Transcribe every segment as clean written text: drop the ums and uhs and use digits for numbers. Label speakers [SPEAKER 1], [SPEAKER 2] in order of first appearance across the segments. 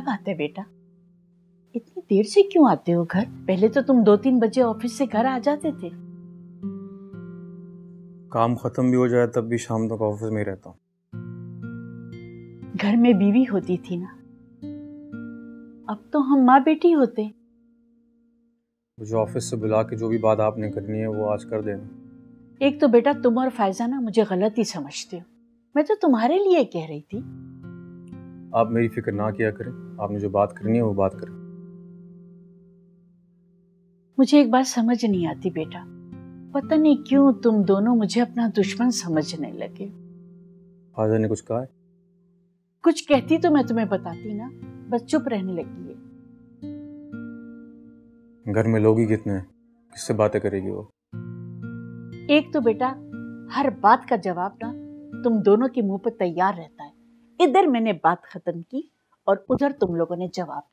[SPEAKER 1] बात है बेटा, इतनी देर से क्यों आते हो घर? पहले तो तुम 2-3 बजे ऑफिस से घर आ जाते थे।
[SPEAKER 2] काम खत्म भी हो जाए तब भी शाम तक ऑफिस में ही रहता हूँ।
[SPEAKER 1] घर में बीवी होती थी ना, अब तो हम माँ बेटी होते।
[SPEAKER 2] मुझे ऑफिस से बुला के जो भी बात आपने करनी है वो आज कर देना।
[SPEAKER 1] एक तो बेटा तुम और फैजा ना मुझे गलत ही समझते हो, मैं तो तुम्हारे लिए कह रही थी।
[SPEAKER 2] आप मेरी फिक्र ना किया करें, आपने जो बात करनी है वो बात करें।
[SPEAKER 1] मुझे एक बात समझ नहीं आती बेटा, पता नहीं क्यों तुम दोनों मुझे अपना दुश्मन समझने लगे।
[SPEAKER 2] फादर ने कुछ कहा है?
[SPEAKER 1] कुछ कहती तो मैं तुम्हें बताती ना, बस चुप रहने लगी है।
[SPEAKER 2] घर में लोग ही कितने हैं, किससे बातें करेगी वो?
[SPEAKER 1] एक तो बेटा हर बात का जवाब ना तुम दोनों के मुंह पर तैयार रहता है। इधर मैंने बात खत्म की और उधर तुम लोगों ने जवाब।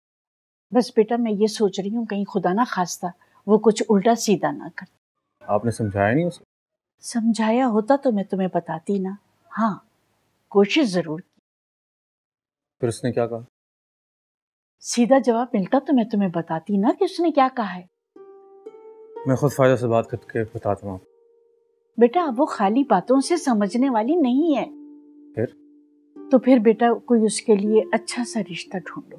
[SPEAKER 1] बस बेटा मैं ये सोच रही हूँ कहीं खुदा ना खास्ता वो कुछ उल्टा सीधा ना कर।
[SPEAKER 2] आपने समझाया नहीं उसको?
[SPEAKER 1] समझाया होता तो मैं तुम्हें बताती ना। हाँ, कोशिश जरूर की।
[SPEAKER 2] फिर उसने क्या कहा?
[SPEAKER 1] सीधा जवाब मिलता तो मैं तुम्हें बताती ना कि उसने क्या कहा है।
[SPEAKER 2] मैं खुद फायदा से बात करके बताता हूँ।
[SPEAKER 1] बेटा वो खाली बातों से समझने वाली नहीं है।
[SPEAKER 2] फिर?
[SPEAKER 1] तो फिर बेटा कोई उसके लिए अच्छा सा रिश्ता ढूंढो।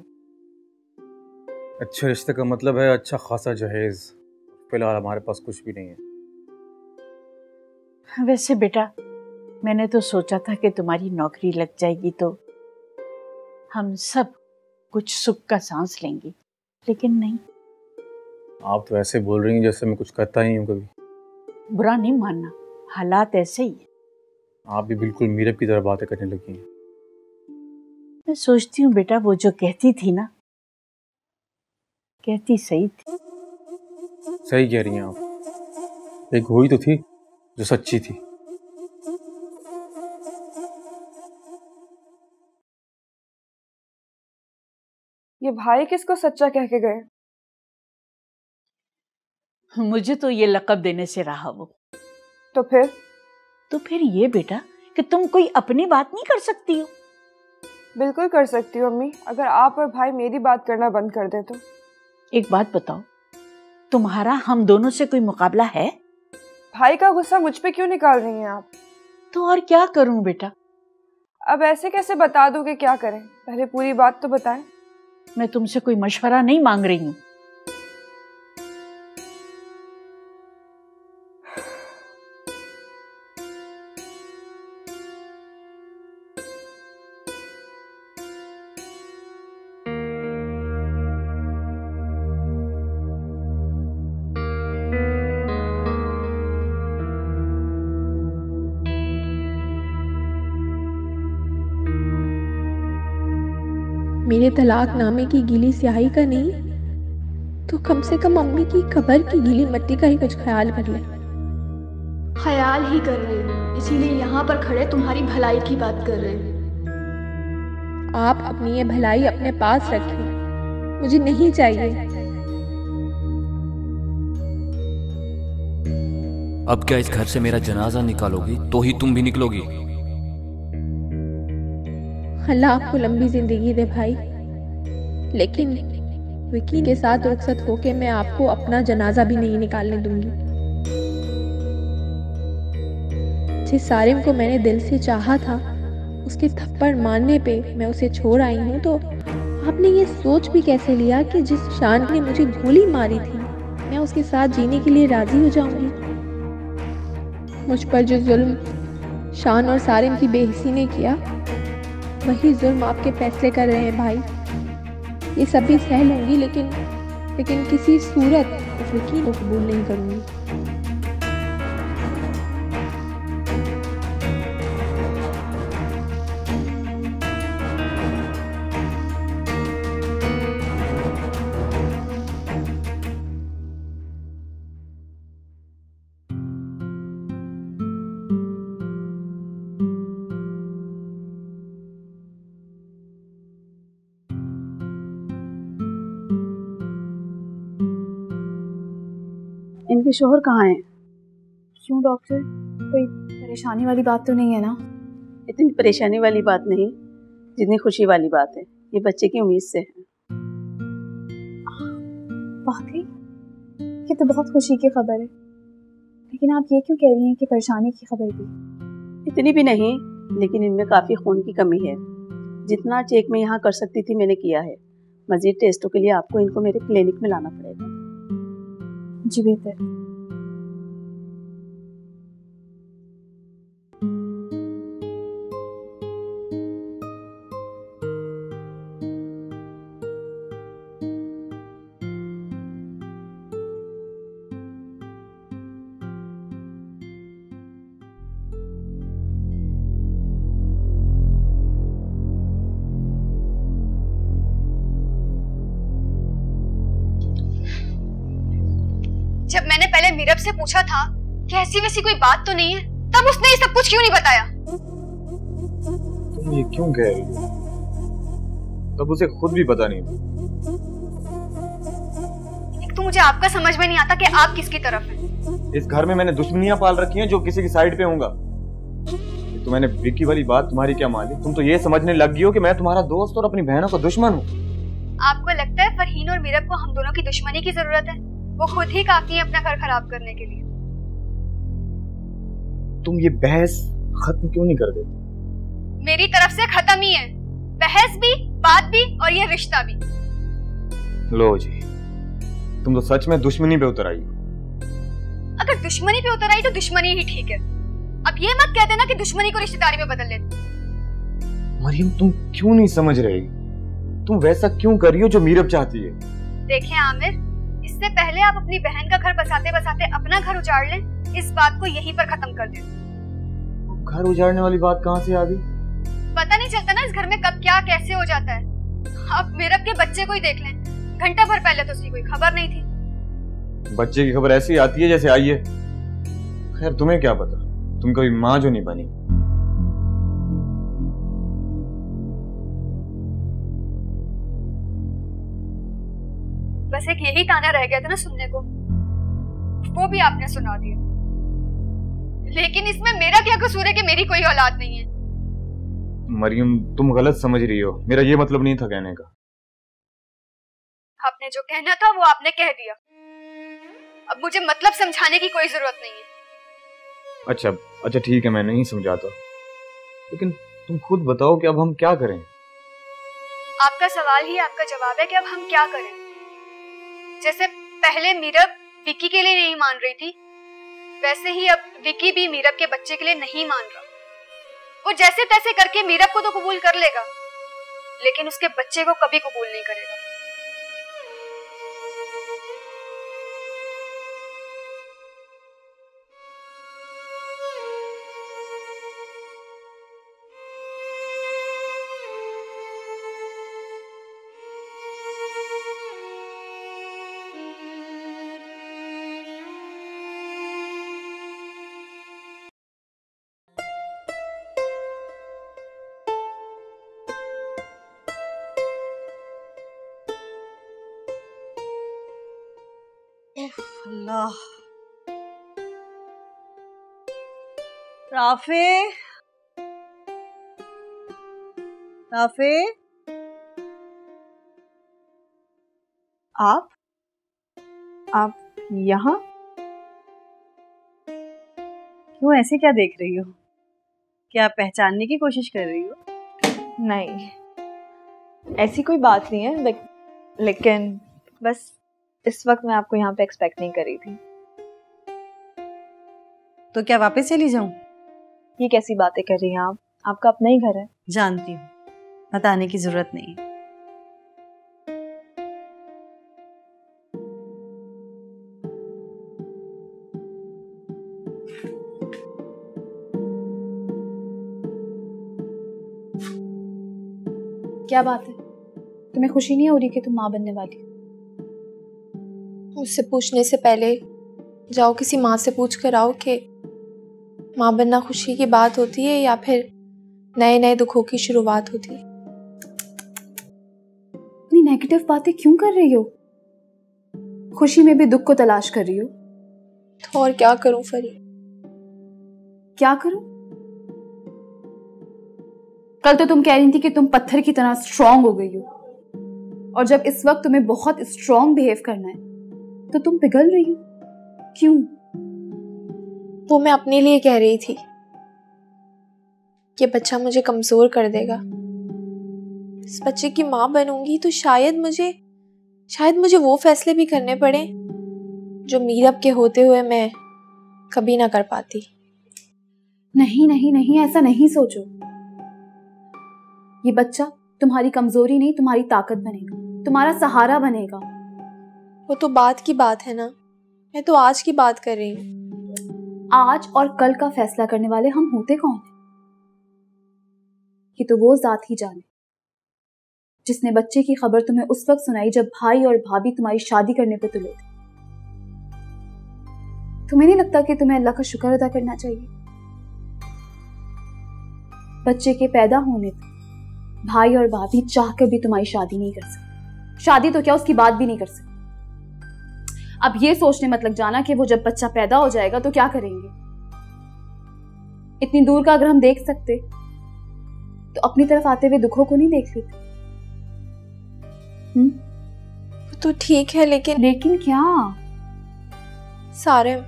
[SPEAKER 2] अच्छे रिश्ते का मतलब है अच्छा खासा जहेज। फिलहाल हमारे पास कुछ भी नहीं है।
[SPEAKER 1] वैसे बेटा मैंने तो सोचा था कि तुम्हारी नौकरी लग जाएगी तो हम सब कुछ सुख का सांस लेंगे, लेकिन नहीं।
[SPEAKER 2] आप तो ऐसे बोल रही हैं जैसे मैं कुछ करता ही हूँ कभी।
[SPEAKER 1] बुरा नहीं मानना, हालात ऐसे ही है।
[SPEAKER 2] आप भी बिल्कुल मीरब की तरह बातें करने लगी हैं।
[SPEAKER 1] मैं सोचती हूँ बेटा वो जो कहती थी ना, कहती सही थी।
[SPEAKER 2] सही कह रही हैं आप। एक हुई तो थी जो सच्ची थी।
[SPEAKER 3] ये भाई किसको सच्चा कह के गए?
[SPEAKER 1] मुझे तो ये लक़ब देने से रहा वो।
[SPEAKER 3] तो फिर
[SPEAKER 1] ये बेटा कि तुम कोई अपनी बात नहीं कर सकती हो।
[SPEAKER 3] बिल्कुल कर सकती हूँ अम्मी, अगर आप और भाई मेरी बात करना बंद कर दे तो।
[SPEAKER 1] एक बात बताओ, तुम्हारा हम दोनों से कोई मुकाबला है?
[SPEAKER 3] भाई का गुस्सा मुझ पे क्यों निकाल रही हैं आप?
[SPEAKER 1] तो और क्या करूं बेटा?
[SPEAKER 3] अब ऐसे कैसे बता दो कि क्या करें, पहले पूरी बात तो बताएं।
[SPEAKER 1] मैं तुमसे कोई मशवरा नहीं मांग रही हूँ।
[SPEAKER 4] मेरे तलाकनामे की गीली स्याही का नहीं तो कम से कम अम्मी की कब्र की गीली मिट्टी का ही कुछ ख्याल कर ले।
[SPEAKER 5] ख्याल ही कर रहे हैं, इसीलिए यहाँ पर खड़े तुम्हारी भलाई की बात कर रहे हैं।
[SPEAKER 4] आप अपनी ये भलाई अपने पास रखें, मुझे नहीं चाहिए।
[SPEAKER 6] अब क्या इस घर से मेरा जनाजा निकालोगी तो ही तुम भी निकलोगी?
[SPEAKER 4] अल्लाह आपको लंबी जिंदगी दे भाई, लेकिन विकी के साथ रुखसत होके मैं आपको अपना जनाजा भी नहीं निकालने दूंगी। जिस सारिम को मैंने दिल से चाहा था, उसके थप्पड़ मारने पे मैं उसे छोड़ आई हूँ, तो आपने ये सोच भी कैसे लिया कि जिस शान ने मुझे गोली मारी थी मैं उसके साथ जीने के लिए राजी हो जाऊंगी? मुझ पर जो जुल्म शान और सारिम की बेहिसी ने किया, वही जुल्म आपके फैसले कर रहे हैं भाई। ये सब भी सह लूंगी, लेकिन किसी सूरत उस विकी को कबूल नहीं करूंगी।
[SPEAKER 7] इनके शोहर कहाँ हैं? क्यों डॉक्टर, कोई परेशानी वाली बात तो नहीं है ना?
[SPEAKER 1] इतनी परेशानी वाली बात नहीं जितनी खुशी वाली बात है। ये बच्चे की उम्मीद से है।
[SPEAKER 7] वाकई ये तो बहुत खुशी की खबर है, लेकिन आप ये क्यों कह रही हैं कि परेशानी की खबर भी?
[SPEAKER 8] इतनी भी नहीं, लेकिन इनमें काफ़ी खून की कमी है। जितना चेक मैं यहाँ कर सकती थी मैंने किया है। मज़ीद टेस्टों के लिए आपको इनको मेरे क्लिनिक में लाना पड़ेगा।
[SPEAKER 7] जी बेहतर।
[SPEAKER 5] जब मैंने पहले मीरब से पूछा था कि ऐसी वैसी कोई बात तो नहीं है, तब उसने ये सब कुछ क्यों नहीं बताया?
[SPEAKER 2] तुम ये क्यों कह रही हो? तब उसे खुद भी पता नहीं था।
[SPEAKER 5] एक तो मुझे आपका समझ में नहीं आता कि आप किसकी तरफ हैं।
[SPEAKER 2] इस घर में मैंने दुश्मनियां पाल रखी हैं जो किसी की साइड पे होऊंगा। तो मैंने विक्की वाली बात तुम्हारी क्या मान ली? तुम तो ये समझने लग गई हो कि मैं तुम्हारा दोस्त और अपनी बहनों का दुश्मन हूँ।
[SPEAKER 5] आपको लगता है फरहीन और मीरब को हम दोनों की दुश्मनी की जरूरत है? वो खुद ही काफी है अपना घर खराब करने के लिए।
[SPEAKER 2] तुम ये बहस खत्म क्यों नहीं कर देती?
[SPEAKER 5] मेरी तरफ से खत्म ही है, बहस भी, बात भी और ये रिश्ता भी।
[SPEAKER 2] लो जी, तुम तो सच में दुश्मनी पे उतर आई हो।
[SPEAKER 5] अगर दुश्मनी पे उतर आई तो दुश्मनी ही ठीक है। अब ये मत कह देना कि दुश्मनी को रिश्तेदारी में बदल लेते।
[SPEAKER 2] मरियम, तुम क्यों नहीं समझ रही? तुम वैसा क्यों कर रही हो जो मीरब चाहती है?
[SPEAKER 5] देखिए आमिर, इससे पहले आप अपनी बहन का घर बसाते बसाते अपना घर उजाड़ लें, इस बात को यहीं पर खत्म कर दें।
[SPEAKER 2] घर उजाड़ने वाली बात कहाँ से आ गई?
[SPEAKER 5] पता नहीं चलता ना इस घर में कब क्या कैसे हो जाता है। आप मीरब के बच्चे को ही देख लें, घंटा भर पहले तो उसकी कोई खबर नहीं थी।
[SPEAKER 2] बच्चे की खबर ऐसी आती है जैसे आई है। खैर, तुम्हें क्या पता, तुम कभी माँ जो नहीं बनी।
[SPEAKER 5] बस एक यही ताना रह गया था ना सुनने को, वो भी आपने सुना दिया। लेकिन इसमें मेरा क्या कसूर है कि मेरी कोई औलाद नहीं है?
[SPEAKER 2] मरियम, तुम गलत समझ रही हो। मेरा ये मतलब नहीं था कहने का।
[SPEAKER 5] आपने जो कहना था वो आपने कह दिया। अब मुझे मतलब समझाने की कोई जरूरत नहीं है।
[SPEAKER 2] अच्छा ठीक है, मैं नहीं समझाता, लेकिन तुम खुद बताओ कि अब हम क्या करें?
[SPEAKER 5] आपका सवाल ही आपका जवाब है कि अब हम क्या करें। जैसे पहले मीरब विक्की के लिए नहीं मान रही थी, वैसे ही अब विक्की भी मीरब के बच्चे के लिए नहीं मान रहा। वो जैसे तैसे करके मीरब को तो कबूल कर लेगा, लेकिन उसके बच्चे को कभी कबूल नहीं करेगा।
[SPEAKER 9] अल्लाह, राफे, राफे, आप यहाँ क्यों? ऐसे क्या देख रही हो? क्या पहचानने की कोशिश कर रही हो?
[SPEAKER 3] नहीं, ऐसी कोई बात नहीं है, लेकिन बस इस वक्त मैं आपको यहाँ पे एक्सपेक्ट नहीं कर रही थी।
[SPEAKER 9] तो क्या वापस चली जाऊं?
[SPEAKER 3] ये कैसी बातें कर रही हैं आप? आपका अपना ही घर है।
[SPEAKER 9] जानती हूँ, बताने की जरूरत नहीं है।
[SPEAKER 7] क्या बात है, तुम्हें खुशी नहीं हो रही कि तुम माँ बनने वाली?
[SPEAKER 4] मुझसे पूछने से पहले जाओ किसी माँ से पूछ कर आओ कि माँ बनना खुशी की बात होती है या फिर नए नए दुखों की शुरुआत होती है।
[SPEAKER 7] इतनी नेगेटिव बातें क्यों कर रही हो? खुशी में भी दुख को तलाश कर रही हो।
[SPEAKER 4] तो और क्या करूं फरी?
[SPEAKER 7] क्या करूं? कल तो तुम कह रही थी कि तुम पत्थर की तरह स्ट्रांग हो गई हो, और जब इस वक्त तुम्हें बहुत स्ट्रांग बिहेव करना है तो तुम पिघल रही हो क्यों?
[SPEAKER 4] वो मैं अपने लिए कह रही थी। ये बच्चा मुझे कमजोर कर देगा। इस बच्चे की माँ बनूंगी तो शायद मुझे वो फैसले भी करने पड़े जो मीरब के होते हुए मैं कभी ना कर पाती।
[SPEAKER 7] नहीं नहीं नहीं, ऐसा नहीं सोचो। ये बच्चा तुम्हारी कमजोरी नहीं, तुम्हारी ताकत बनेगा, तुम्हारा सहारा बनेगा।
[SPEAKER 4] वो तो बात की बात है ना, मैं तो आज की बात कर रही हूँ।
[SPEAKER 7] आज और कल का फैसला करने वाले हम होते कौन हैं? ये तो वो जात ही जाने जिसने बच्चे की खबर तुम्हें उस वक्त सुनाई जब भाई और भाभी तुम्हारी शादी करने पे तुले थे। तुम्हें नहीं लगता कि तुम्हें अल्लाह का शुक्र अदा करना चाहिए? बच्चे के पैदा होने तक भाई और भाभी चाह कर भी तुम्हारी शादी नहीं कर सकते। शादी तो क्या, उसकी बात भी नहीं कर सकते। अब ये सोचने मत लग जाना कि वो जब बच्चा पैदा हो जाएगा तो क्या करेंगे। इतनी दूर का अगर हम देख सकते तो अपनी तरफ आते हुए दुखों को नहीं देख लेते।
[SPEAKER 4] तो ठीक है,
[SPEAKER 7] लेकिन क्या?
[SPEAKER 4] सारिम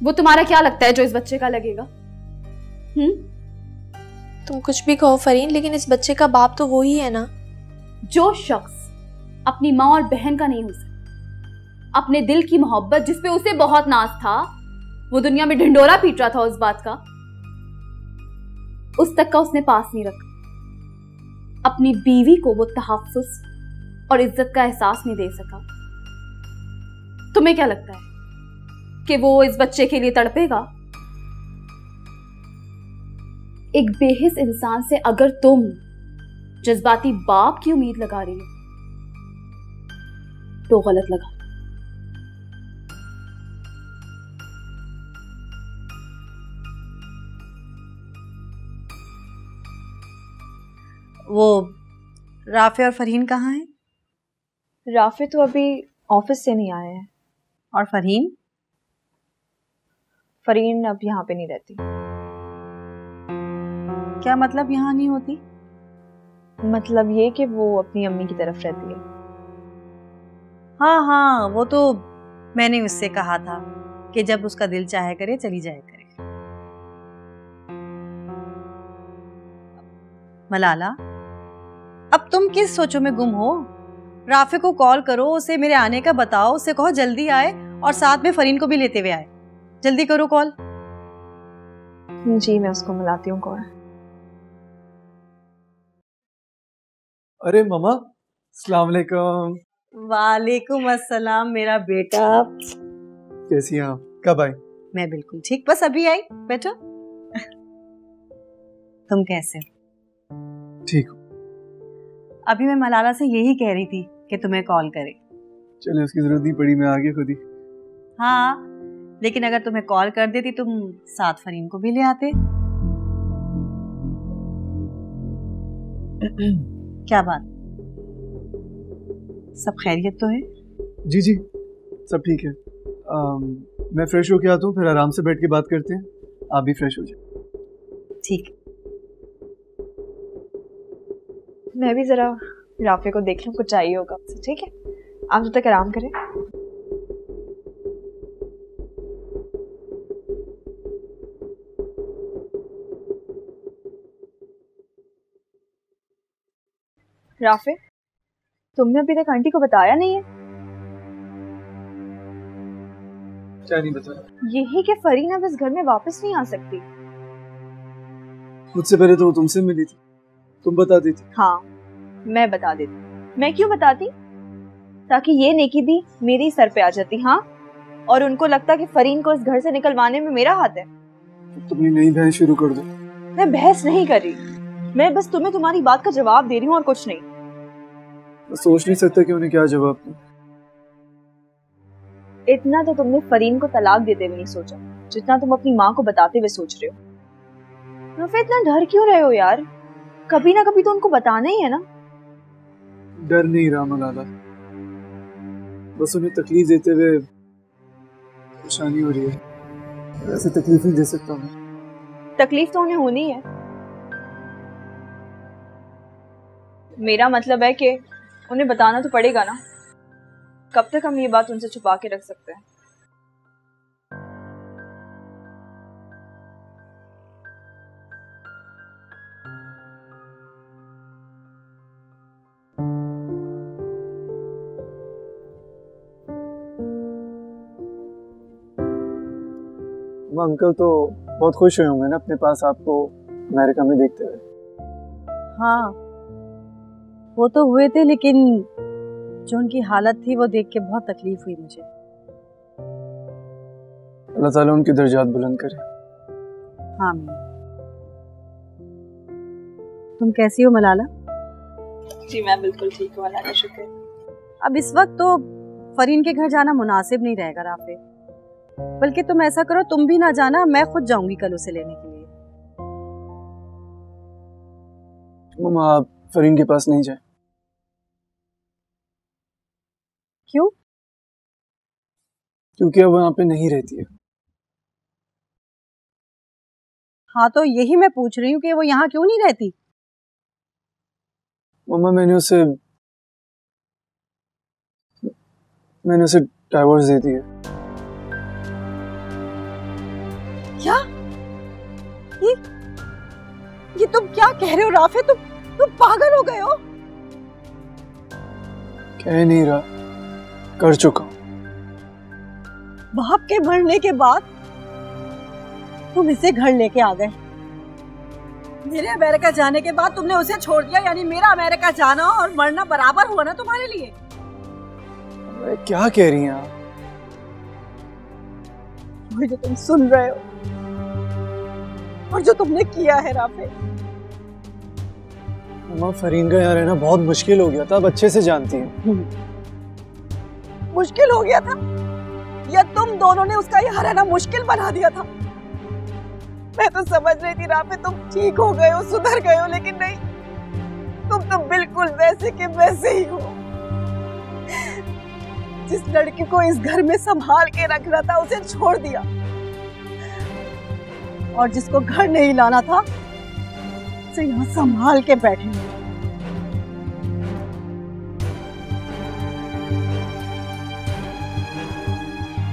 [SPEAKER 7] वो तुम्हारा क्या लगता है जो इस बच्चे का लगेगा?
[SPEAKER 4] तुम कुछ भी कहो फरीन, लेकिन इस बच्चे का बाप तो वो ही है ना।
[SPEAKER 7] जो शख्स अपनी माँ और बहन का नहीं हो सकता, अपने दिल की मोहब्बत जिस पे उसे बहुत नाज था, वो दुनिया में ढिंडोरा पीट रहा था उस बात का, उस तक का उसने पास नहीं रखा। अपनी बीवी को वो तहफ्फुज़ और इज्जत का एहसास नहीं दे सका। तुम्हें क्या लगता है कि वो इस बच्चे के लिए तड़पेगा? एक बेहिस इंसान से अगर तुम जज्बाती बाप की उम्मीद लगा रही हो तो गलत लगा।
[SPEAKER 9] वो राफे और फरहीन कहाँ हैं?
[SPEAKER 3] राफे तो अभी ऑफिस से नहीं आए हैं।
[SPEAKER 9] और फरहीन?
[SPEAKER 3] फरीन अब यहाँ पे नहीं रहती।
[SPEAKER 9] क्या मतलब यहाँ नहीं होती?
[SPEAKER 3] मतलब ये कि वो अपनी अम्मी की तरफ रहती है।
[SPEAKER 9] हाँ हाँ, वो तो मैंने उससे कहा था कि जब उसका दिल चाहे करे चली जाए करे। मलाला, अब तुम किस सोचों में गुम हो? राफे को कॉल करो, उसे मेरे आने का बताओ, उसे कहो जल्दी आए और साथ में फरीन को भी लेते हुए आए। जल्दी करो कॉल।
[SPEAKER 3] जी मैं उसको मिलाती हूँ कॉल।
[SPEAKER 10] अरे मामा, अस्सलाम वालेकुम।
[SPEAKER 9] वालेकुम अस्सलाम मेरा बेटा।
[SPEAKER 10] कैसी हैं आप? कब आई?
[SPEAKER 9] मैं बिल्कुल ठीक, बस अभी आई। बैठो। तुम कैसे?
[SPEAKER 10] ठीक हूँ।
[SPEAKER 9] अभी मैं मलाला से यही कह रही थी कि तुम्हें कॉल करे।
[SPEAKER 10] चले, उसकी जरूरत नहीं पड़ी, मैं आ गया खुद ही।
[SPEAKER 9] हाँ, लेकिन अगर तुम्हें कॉल कर देती तुम साथ फरीन को भी ले आते। क्या बात, सब खैरियत तो है?
[SPEAKER 10] जी जी, सब ठीक है। मैं फ्रेश होके आता हूँ, फिर आराम से बैठ के बात करते हैं। आप भी फ्रेश हो जाए।
[SPEAKER 9] ठीक।
[SPEAKER 3] मैं भी जरा राफे को देख लूं, कुछ चाहिए होगा आपसे। ठीक है, आप जब तक आराम करें। राफे, तुमने अभी तक आंटी को बताया नहीं है?
[SPEAKER 10] क्या नहीं बताया?
[SPEAKER 3] यही कि फरीन अब इस घर में वापस नहीं आ सकती।
[SPEAKER 10] मुझसे पहले तो वो तुमसे मिली थी, तुम बता देती।
[SPEAKER 3] हाँ, मैं बता देती। मैं क्यों बताती? ताकि ये नेकी भी मेरे सर पे आ जाती। हाँ, और उनको लगता कि फरीन को इस घर से निकलवाने में मेरा हाथ है।
[SPEAKER 10] तुम नई बहस शुरू कर दो।
[SPEAKER 3] मैं बहस नहीं कर रही, मैं बस तुम्हें तुम्हारी बात का जवाब दे रही हूँ और कुछ नहीं।
[SPEAKER 10] मैं सोच नहीं सकता कि उन्हें क्या जवाब दूं।
[SPEAKER 3] इतना तो तुमने फरीन को तलाक देते हुए नहीं सोचा जितना तुम अपनी माँ को बताते हुए सोच रहे हो। रफे, इतना डर क्यों रहे हो यार? कभी ना कभी तो उनको बताना ही है ना।
[SPEAKER 10] डर नहीं रहा मलाला, बस उन्हें तकलीफ देते हुए परेशानी हो रही है। ऐसे तकलीफ नहीं दे सकता मैं।
[SPEAKER 3] तकलीफ तो उन्हें होनी है, मेरा मतलब है कि उन्हें बताना तो पड़ेगा ना। कब तक हम ये बात उनसे छुपा के रख सकते हैं?
[SPEAKER 10] अंकल तो बहुत खुश हुए होंगे ना अपने पास आपको अमेरिका में देखते हुए।
[SPEAKER 9] हाँ वो तो हुए थे, लेकिन जो उनकी हालत थी वो देख के बहुत तकलीफ हुई मुझे।
[SPEAKER 10] अल्लाह ताला उनकी दर्जात बुलंद करे।
[SPEAKER 9] हाँ तुम कैसी हो मलाला?
[SPEAKER 3] जी मैं बिल्कुल ठीक हूँ, अल्लाह का शुक्र।
[SPEAKER 9] अब इस वक्त तो फरीन के घर जाना मुनासिब नहीं रहेगा राफे, बल्कि तुम ऐसा करो, तुम भी ना जाना, मैं खुद जाऊंगी कल उसे लेने के लिए।
[SPEAKER 10] मम्मा आप फरीन के पास नहीं जाए।
[SPEAKER 9] क्यों?
[SPEAKER 10] क्योंकि अब वहां पे नहीं रहती है।
[SPEAKER 9] हाँ तो यही मैं पूछ रही हूँ कि वो यहाँ क्यों नहीं रहती?
[SPEAKER 10] मम्मा मैंने उसे डाइवोर्स दे दिया।
[SPEAKER 9] क्या? ये तुम क्या कह रहे हो राफे? तुम पागल हो गए हो?
[SPEAKER 10] कह नहीं रहा, कर चुका हूं।
[SPEAKER 9] बाप के मरने के बाद तुम इसे घर लेके आ गए। मेरे अमेरिका जाने के बाद तुमने उसे छोड़ दिया, यानी मेरा अमेरिका जाना और मरना बराबर हुआ ना तुम्हारे लिए?
[SPEAKER 10] क्या कह रही हैं आप?
[SPEAKER 9] वो जो तुम सुन रहे हो और जो तुमने किया है राफे।
[SPEAKER 10] मम्मा फरीन का यहाँ रहना बहुत मुश्किल हो गया था, अब अच्छे से जानती हैं।
[SPEAKER 9] मुश्किल हो गया था या तुम दोनों ने उसका यहाँ रहना मुश्किल बना दिया था? मैं तो समझ रही थी राफे तुम ठीक हो गए हो, सुधर गए हो, लेकिन नहीं, तुम तो बिल्कुल वैसे के वैसे ही हो। जिस लड़की को इस घर में संभाल के रखना था उसे छोड़ दिया, और जिसको घर नहीं लाना था उसे यहाँ संभाल के बैठे।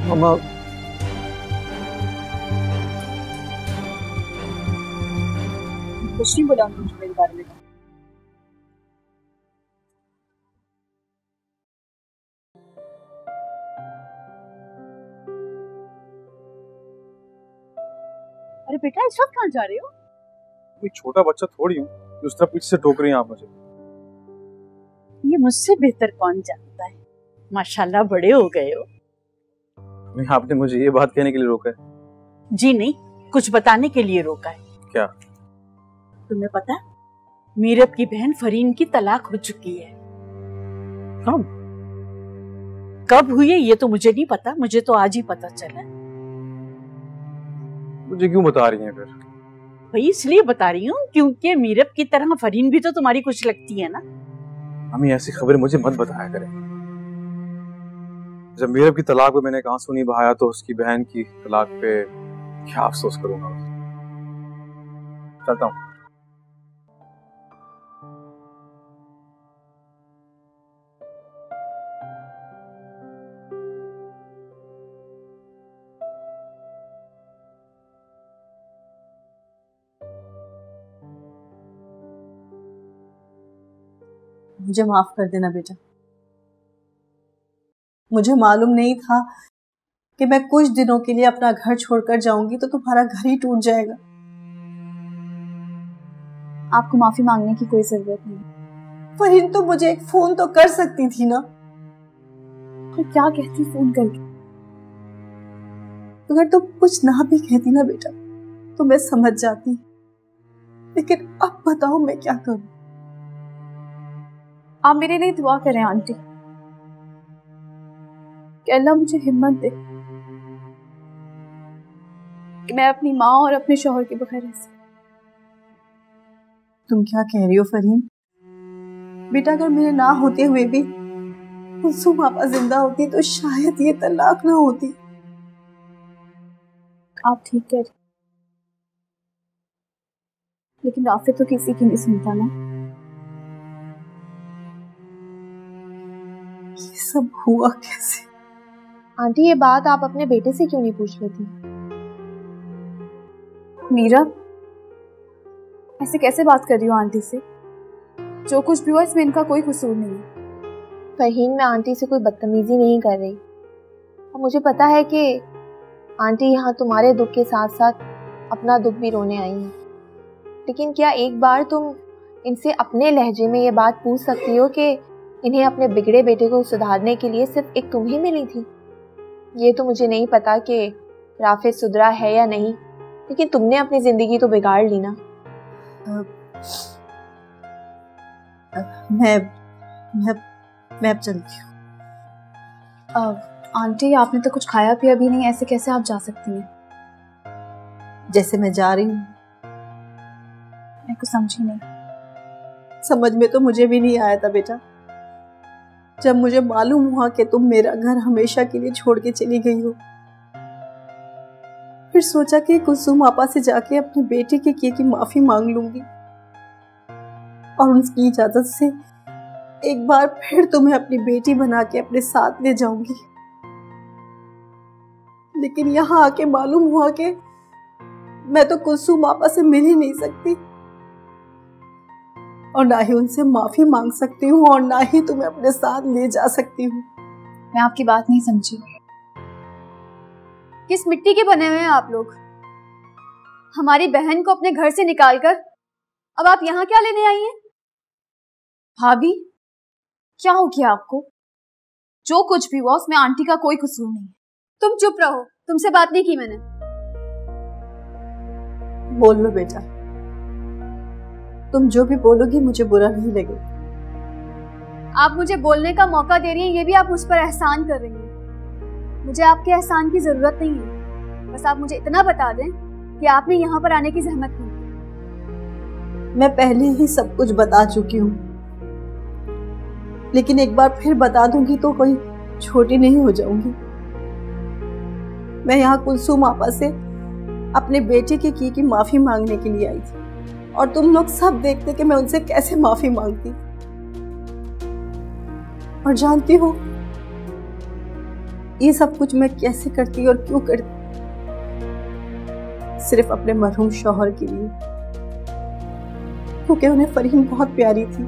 [SPEAKER 10] मम्मा
[SPEAKER 3] कुछ नहीं बोला मुझे मेरे बारे में।
[SPEAKER 1] अरे बेटा इस वक्त कहाँ जा रहे हो?
[SPEAKER 2] कोई छोटा बच्चा थोड़ी हूँ जो उस तरह पीछे से टोक रही हैं आप मुझे।
[SPEAKER 1] ये मुझसे बेहतर कौन जानता है। माशाल्लाह बड़े हो गए हो।
[SPEAKER 2] नहीं, आपने मुझे ये बात कहने के लिए रोका है?
[SPEAKER 1] जी नहीं, कुछ बताने के लिए रोका है।
[SPEAKER 2] क्या?
[SPEAKER 1] तुम्हें पता है मीरब की बहन फरीन की तलाक हो चुकी है। कब हुई है ये तो मुझे नहीं पता, मुझे तो आज ही पता चला।
[SPEAKER 2] मुझे क्यों बता रही हैं फिर?
[SPEAKER 1] भाई इसलिए बता रही हूँ क्योंकि मीरब की तरह फरीन भी तो तुम्हारी कुछ लगती है ना।
[SPEAKER 2] हमें ऐसी खबरें मुझे मत बताया करें। जब मीरब की तलाक पे मैंने एक आंसू नहीं बहाया तो उसकी बहन की तलाक पे क्या अफसोस करूंगा। चलता हूँ।
[SPEAKER 9] मुझे माफ कर देना बेटा, मुझे मालूम नहीं था कि मैं कुछ दिनों के लिए अपना घर छोड़कर जाऊंगी तो तुम्हारा घर ही टूट जाएगा।
[SPEAKER 7] आपको माफी मांगने की कोई जरूरत नहीं।
[SPEAKER 9] फरीन तो मुझे एक फोन तो कर सकती थी ना।
[SPEAKER 7] तो क्या कहती फोन करके?
[SPEAKER 9] अगर तुम कुछ ना भी कहती ना बेटा तो मैं समझ जाती, लेकिन अब बताओ मैं क्या करूं?
[SPEAKER 7] आप मेरे लिए दुआ करें आंटी कि अल्लाह मुझे हिम्मत दे कि मैं अपनी माँ और अपने शौहर के बगैर रह सकूं।
[SPEAKER 9] तुम क्या कह रही हो फरीन? बेटा अगर मेरे ना होते हुए भी कुलसुम आपा जिंदा होती तो शायद ये तलाक ना होती।
[SPEAKER 7] आप ठीक कह रहे, लेकिन राफे तो किसी की नहीं सुनता ना।
[SPEAKER 9] ये सब हुआ कैसे?
[SPEAKER 4] आंटी, ये बात आप अपने बेटे से क्यों नहीं पूछ लेती?
[SPEAKER 7] मीरा, ऐसे कैसे बात कर रही हो आंटी से? जो कुछ भी हुआ इसमें इनका कोई कसूर नहीं है।
[SPEAKER 4] फहीम, मैं आंटी से कोई बदतमीजी नहीं कर रही, और मुझे पता है कि आंटी यहाँ तुम्हारे दुख के साथ साथ अपना दुख भी रोने आई हैं। लेकिन क्या एक बार तुम इनसे अपने लहजे में ये बात पूछ सकती हो कि इन्हें अपने बिगड़े बेटे को सुधारने के लिए सिर्फ एक तुम ही मिली थी? ये तो मुझे नहीं पता कि राफिद सुधरा है या नहीं, लेकिन तुमने अपनी जिंदगी तो बिगाड़ ली ना।
[SPEAKER 9] मैं अब चलती हूँ।
[SPEAKER 7] आंटी, आपने तो कुछ खाया पिया भी नहीं, ऐसे कैसे आप जा सकती हैं?
[SPEAKER 9] जैसे मैं जा रही हूँ।
[SPEAKER 7] मैं कुछ समझी नहीं।
[SPEAKER 9] समझ में तो मुझे भी नहीं आया था बेटा। जब मुझे मालूम हुआ कि तुम मेरा घर हमेशा के लिए छोड़ के चली गई हो, फिर सोचा कि कुलसुम आपा से जाके अपने बेटे के किए की माफी मांग लूंगी और उनकी इजाजत से एक बार फिर तुम्हें अपनी बेटी बना के अपने साथ ले जाऊंगी। लेकिन यहाँ आके मालूम हुआ कि मैं तो कुलसुम आपा से मिल ही नहीं सकती, और ना ही उनसे माफी मांग सकती हूँ, और ना ही तुम्हें अपने साथ ले जा सकती हूँ।
[SPEAKER 7] मैं आपकी बात नहीं समझी। किस मिट्टी के बने हुए हैं आप लोग? हमारी बहन को अपने घर से निकालकर अब आप यहाँ क्या लेने आई हैं? भाभी, क्या हो गया आपको? जो कुछ भी हुआ उसमें आंटी का कोई कसूर नहीं है। तुम चुप रहो, तुमसे बात नहीं की मैंने।
[SPEAKER 9] बोल लो बेटा, तुम जो भी बोलोगी मुझे बुरा नहीं लगेगा।
[SPEAKER 7] आप मुझे बोलने का मौका दे रही हैं, ये भी आप मुझ पर एहसान कर रही हैं। मुझे आपके एहसान की जरूरत नहीं है, बस आप मुझे इतना बता दें कि आपने यहाँ पर आने की जहमत क्यों की।
[SPEAKER 9] मैं पहले ही सब कुछ बता चुकी हूँ, लेकिन एक बार फिर बता दूंगी तो कोई छोटी नहीं हो जाऊंगी। मैं यहाँ कुलसुम आपा से अपने बेटे के किए की माफी मांगने के लिए आई थी, और तुम लोग सब देखते कि मैं उनसे कैसे माफी मांगती। और जानती हो ये सब कुछ मैं कैसे करती और क्यों करती? सिर्फ अपने मरहूम शौहर के लिए, क्योंकि उन्हें फरीन बहुत प्यारी थी।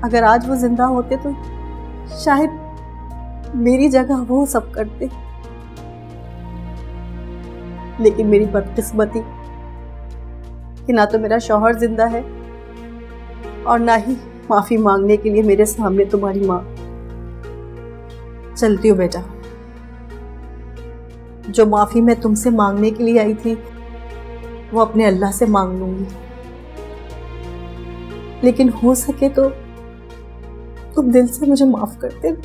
[SPEAKER 9] अगर आज वो जिंदा होते तो शायद मेरी जगह वो सब करते, लेकिन मेरी बदकिस्मती कि ना तो मेरा शौहर जिंदा है और ना ही माफी मांगने के लिए मेरे सामने तुम्हारी माँ। चलती हूँ बेटा, जो माफी मैं तुमसे मांगने के लिए आई थी वो अपने अल्लाह से मांग लूंगी, लेकिन हो सके तो तुम दिल से मुझे माफ कर दे।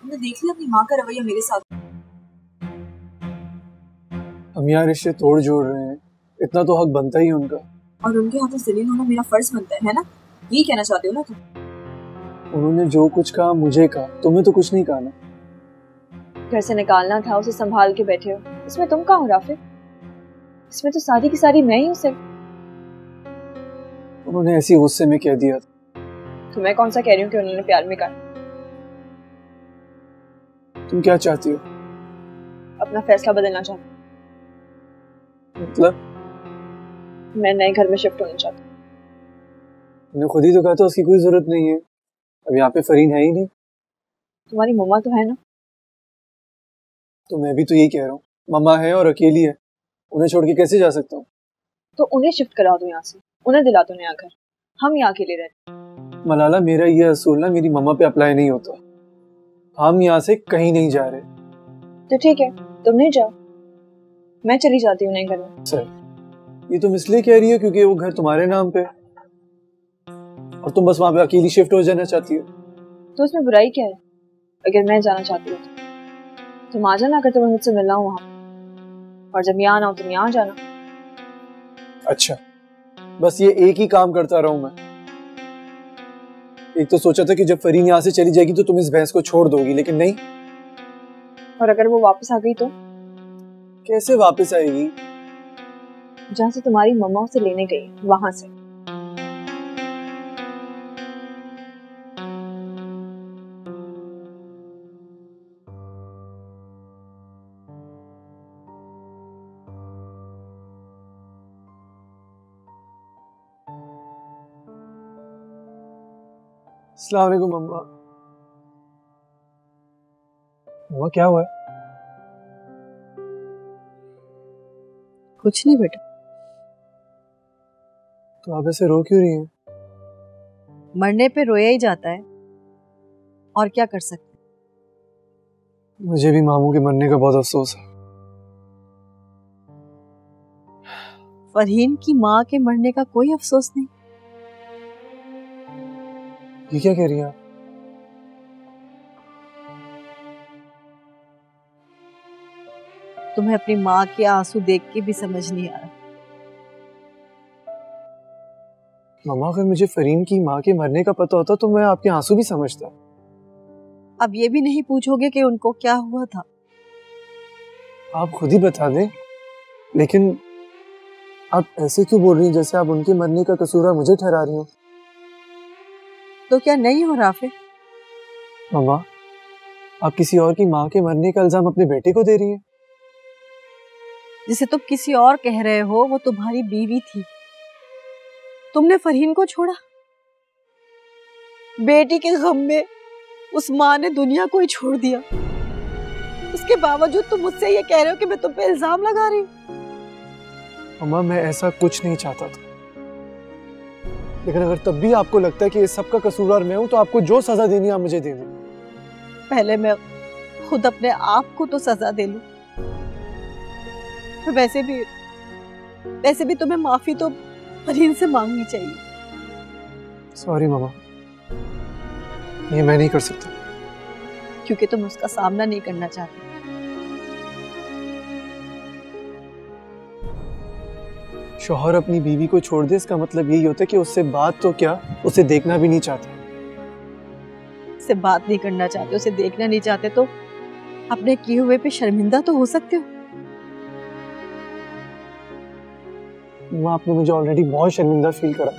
[SPEAKER 3] हमने देख लिया अपनी माँ का रवैया मेरे साथ।
[SPEAKER 10] हम यहाँ रिश्ते तोड़ जोड़ रहे हैं, इतना तो हक बनता ही है उनका।
[SPEAKER 3] और उनके हाथों जलील होना मेरा फर्ज बनता है ना? यही कहना चाहते हो ना तुम?
[SPEAKER 10] उन्होंने जो कुछ कहा मुझे कहा, तुम्हें तो कुछ नहीं कहा ना।
[SPEAKER 3] घर से निकालना था, उसे संभाल के बैठे हो, इसमें तुम कहाँ हो राफिद? इसमें तो सारी की सारी मैं ही हूँ सिर्फ।
[SPEAKER 10] उन्होंने ऐसी गुस्से में कह दिया था।
[SPEAKER 3] तो मैं कौन सा कह रही हूँ कि उन्होंने प्यार में कहा?
[SPEAKER 10] तुम क्या चाहती हो?
[SPEAKER 3] अपना फैसला बदलना चाहती हूँ।
[SPEAKER 10] मतलब?
[SPEAKER 3] मैं नए घर में शिफ्ट होना चाहती हूँ।
[SPEAKER 10] मैंने खुद ही तो कहा था उसकी कोई जरूरत नहीं है, अब यहाँ पे फरीन है ही नहीं।
[SPEAKER 3] तुम्हारी मम्मा तो है ना?
[SPEAKER 10] तो मैं भी तो यही कह रहा हूँ, मम्मा है और अकेली है, उन्हें छोड़ के कैसे जा सकता हूँ?
[SPEAKER 3] तो उन्हें शिफ्ट करा दो यहाँ से, उन्हें दिला दो नया घर, हम यहाँ अकेले रहते।
[SPEAKER 10] मलाला, मेरा ये असूल ना मेरी मम्मा पे अप्लाई नहीं होता। हम यहाँ से कहीं नहीं जा रहे।
[SPEAKER 3] तो ठीक है, तुम नहीं जाओ, मैं चली जाती हूँ नए घर में।
[SPEAKER 10] सर, ये तुम इसलिए कह रही हो क्योंकि वो घर तुम्हारे नाम पे? और तुम बस वहां पे अकेली शिफ्ट हो जाना चाहती हो।
[SPEAKER 3] तो उसमें बुराई क्या है? अगर मैं जाना चाहती हूँ तो तुम आ जाना, अगर तुम्हें मुझसे मिलना हो वहां, और जब यहाँ आना हो तुम यहाँ जाना।
[SPEAKER 10] अच्छा, बस ये एक ही काम करता रहूं मैं? एक तो सोचा था कि जब फरीन यहाँ से चली जाएगी तो तुम इस भैंस को छोड़ दोगी, लेकिन नहीं।
[SPEAKER 3] और अगर वो वापस आ गई तो?
[SPEAKER 10] कैसे वापस आएगी?
[SPEAKER 3] जहाँ से तुम्हारी मम्मा उसे लेने गई, वहां से।
[SPEAKER 10] अस्सलाम वालेकुम मम्मा। मम्मा क्या हुआ है?
[SPEAKER 9] कुछ नहीं बेटा।
[SPEAKER 10] तो आप ऐसे रो क्यों रही हैं?
[SPEAKER 9] मरने पे रोया ही जाता है, और क्या कर सकते।
[SPEAKER 10] मुझे भी मामू के मरने का बहुत अफसोस है।
[SPEAKER 9] फरहीन की माँ के मरने का कोई अफसोस नहीं।
[SPEAKER 10] ये क्या कह रही हैं आप?
[SPEAKER 9] तुम्हें अपनी माँ के आंसू देख के भी समझ नहीं आ रहा।
[SPEAKER 10] मम्मा, अगर मुझे फरीन की माँ के मरने का पता होता तो मैं आपके आंसू भी समझता।
[SPEAKER 9] अब ये भी नहीं पूछोगे कि उनको क्या हुआ था?
[SPEAKER 10] आप खुद ही बता दें। लेकिन आप ऐसे क्यों बोल रही हैं जैसे आप उनके मरने का कसूर मुझे ठहरा रही हो?
[SPEAKER 9] तो क्या नहीं हो रहा फिर?
[SPEAKER 10] मम्मा, आप किसी और की माँ के मरने का इल्जाम अपने बेटे को दे रही हैं।
[SPEAKER 9] जिसे तुम किसी और कह रहे हो वो तुम्हारी बीवी थी। तुमने फरहीन को छोड़ा। बेटी के गम में उस माँ ने दुनिया को ही छोड़ दिया। उसके बावजूद तुम मुझसे ये कह रहे हो कि मैं तुम पे इल्जाम लगा रही हूँ।
[SPEAKER 10] मम्मा, मैं ऐसा कुछ नहीं चाहता था, लेकिन अगर तब भी आपको लगता है कि इस सब का कसूरवार मैं हूं तो आपको जो सजा देनी है आप मुझे दे दें।
[SPEAKER 9] पहले मैं खुद अपने आप को तो सजा दे लूं। और वैसे भी तुम्हें माफी तो फरहीन से मांगनी चाहिए।
[SPEAKER 10] सॉरी मम्मा, ये मैं नहीं कर सकता।
[SPEAKER 9] क्योंकि तुम उसका सामना नहीं करना चाहते।
[SPEAKER 10] शौहर अपनी बीवी को छोड़ दे, इसका मतलब यही होता है कि उससे बात तो क्या, उसे देखना भी नहीं चाहते।
[SPEAKER 9] उससे बात नहीं करना चाहते, उसे देखना नहीं चाहते तो अपने किए हुए पे शर्मिंदा तो हो सकते हो।
[SPEAKER 10] आपने मुझे ऑलरेडी बहुत शर्मिंदा फील करा।